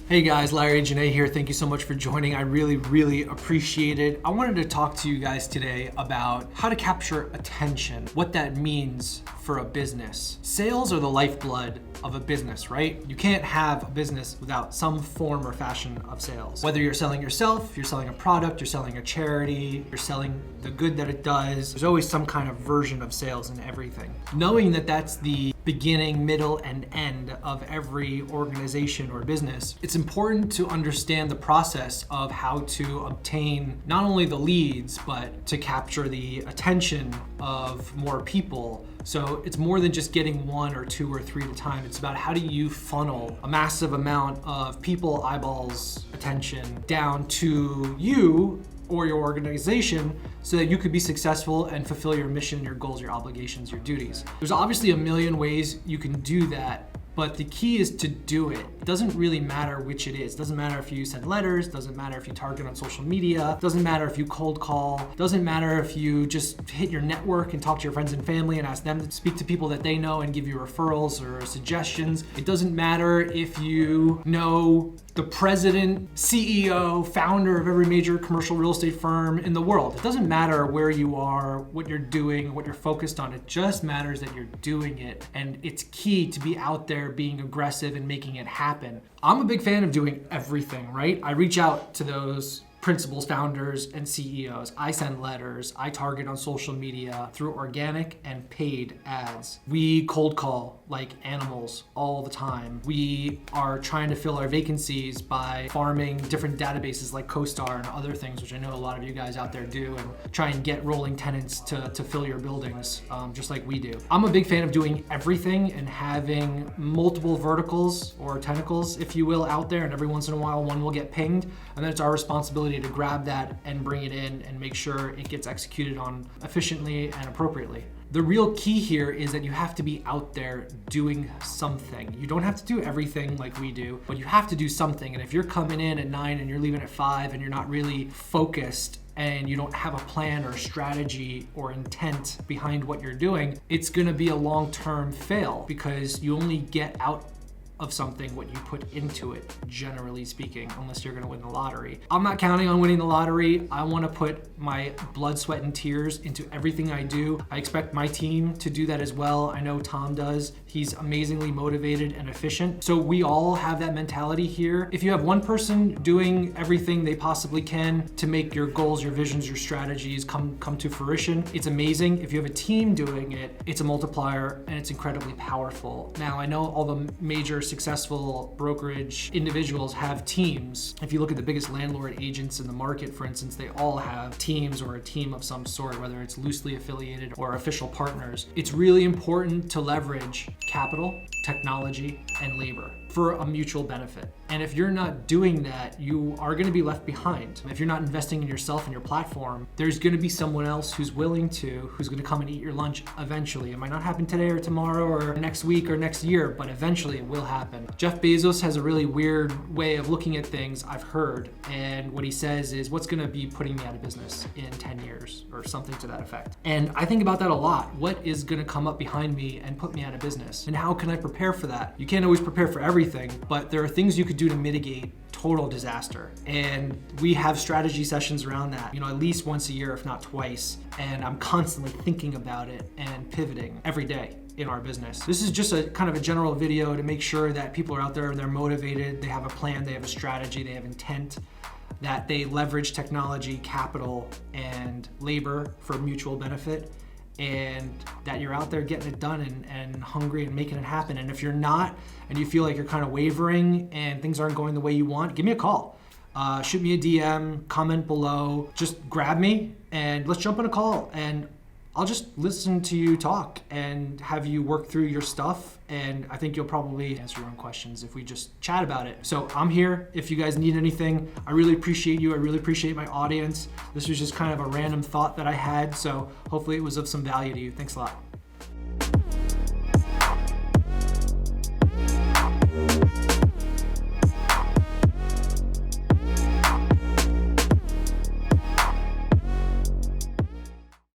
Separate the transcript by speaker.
Speaker 1: Hey guys, Larry Janae here. Thank you so much for joining. I really appreciate it. I wanted to talk to you guys today about how to capture attention, what that means for a business. Sales are the lifeblood of a business, right? You can't have a business without some form or fashion of sales. Whether you're selling yourself, you're selling a product, you're selling a charity, you're selling the good that it does, there's always some kind of version of sales in everything. Knowing that that's the beginning, middle, and end of every organization or business, it's important to understand the process of how to obtain not only the leads, but to capture the attention of more people. So it's more than just getting one or two or three at a time. It's about how do you funnel a massive amount of people, eyeballs, attention down to you or your organization so that you could be successful and fulfill your mission, your goals, your obligations, your duties. There's obviously a million ways you can do that, but the key is to do it. It doesn't really matter which it is. It doesn't matter if you send letters, doesn't matter if you target on social media, doesn't matter if you cold call, doesn't matter if you just hit your network and talk to your friends and family and ask them to speak to people that they know and give you referrals or suggestions. It doesn't matter if you know the president, CEO, founder of every major commercial real estate firm in the world. It doesn't matter where you are, what you're doing, what you're focused on. It just matters that you're doing it. And it's key to be out there being aggressive and making it happen. I'm a big fan of doing everything, right? I reach out to those principals, founders, and CEOs. I send letters. I target on social media through organic and paid ads. We cold call like animals all the time. We are trying to fill our vacancies by farming different databases like CoStar and other things, which I know a lot of you guys out there do, and try and get rolling tenants to fill your buildings, just like we do. I'm a big fan of doing everything and having multiple verticals or tentacles, if you will, out there, and every once in a while one will get pinged, and then it's our responsibility to grab that and bring it in and make sure it gets executed on efficiently and appropriately. The real key here is that you have to be out there doing something. You don't have to do everything like we do, but you have to do something. And if you're coming in at 9 and you're leaving at 5 and you're not really focused and you don't have a plan or strategy or intent behind what you're doing, it's gonna be a long-term fail because you only get out of something what you put into it, generally speaking, unless you're gonna win the lottery. I'm not counting on winning the lottery. I wanna put my blood, sweat, and tears into everything I do. I expect my team to do that as well. I know Tom does. He's amazingly motivated and efficient. So we all have that mentality here. If you have one person doing everything they possibly can to make your goals, your visions, your strategies come to fruition, it's amazing. If you have a team doing it, it's a multiplier and it's incredibly powerful. Now, I know all the major successful brokerage individuals have teams. If you look at the biggest landlord agents in the market, for instance, they all have teams or a team of some sort, whether it's loosely affiliated or official partners. It's really important to leverage capital, technology, and labor for a mutual benefit. And if you're not doing that, you are gonna be left behind. If you're not investing in yourself and your platform, there's gonna be someone else who's willing to, who's gonna come and eat your lunch eventually. It might not happen today or tomorrow or next week or next year, but eventually it will happen. Jeff Bezos has a really weird way of looking at things, I've heard. And what he says is, what's gonna be putting me out of business in 10 years or something to that effect? And I think about that a lot. What is gonna come up behind me and put me out of business? And how can I prepare for that? You can't always prepare for everything, but there are things you could do to mitigate total disaster. And we have strategy sessions around that, at least once a year, if not twice. And I'm constantly thinking about it and pivoting every day in our business. This is just a kind of a general video to make sure that people are out there and they're motivated, they have a plan, they have a strategy, they have intent, that they leverage technology, capital, and labor for mutual benefit, and that you're out there getting it done and hungry and making it happen. And if you're not, and you feel like you're kind of wavering and things aren't going the way you want, give me a call. Shoot me a DM, comment below, just grab me and let's jump on a call and I'll just listen to you talk and have you work through your stuff. And I think you'll probably answer your own questions if we just chat about it. So I'm here if you guys need anything. I really appreciate you. I really appreciate my audience. This was just kind of a random thought that I had. So hopefully it was of some value to you. Thanks a lot.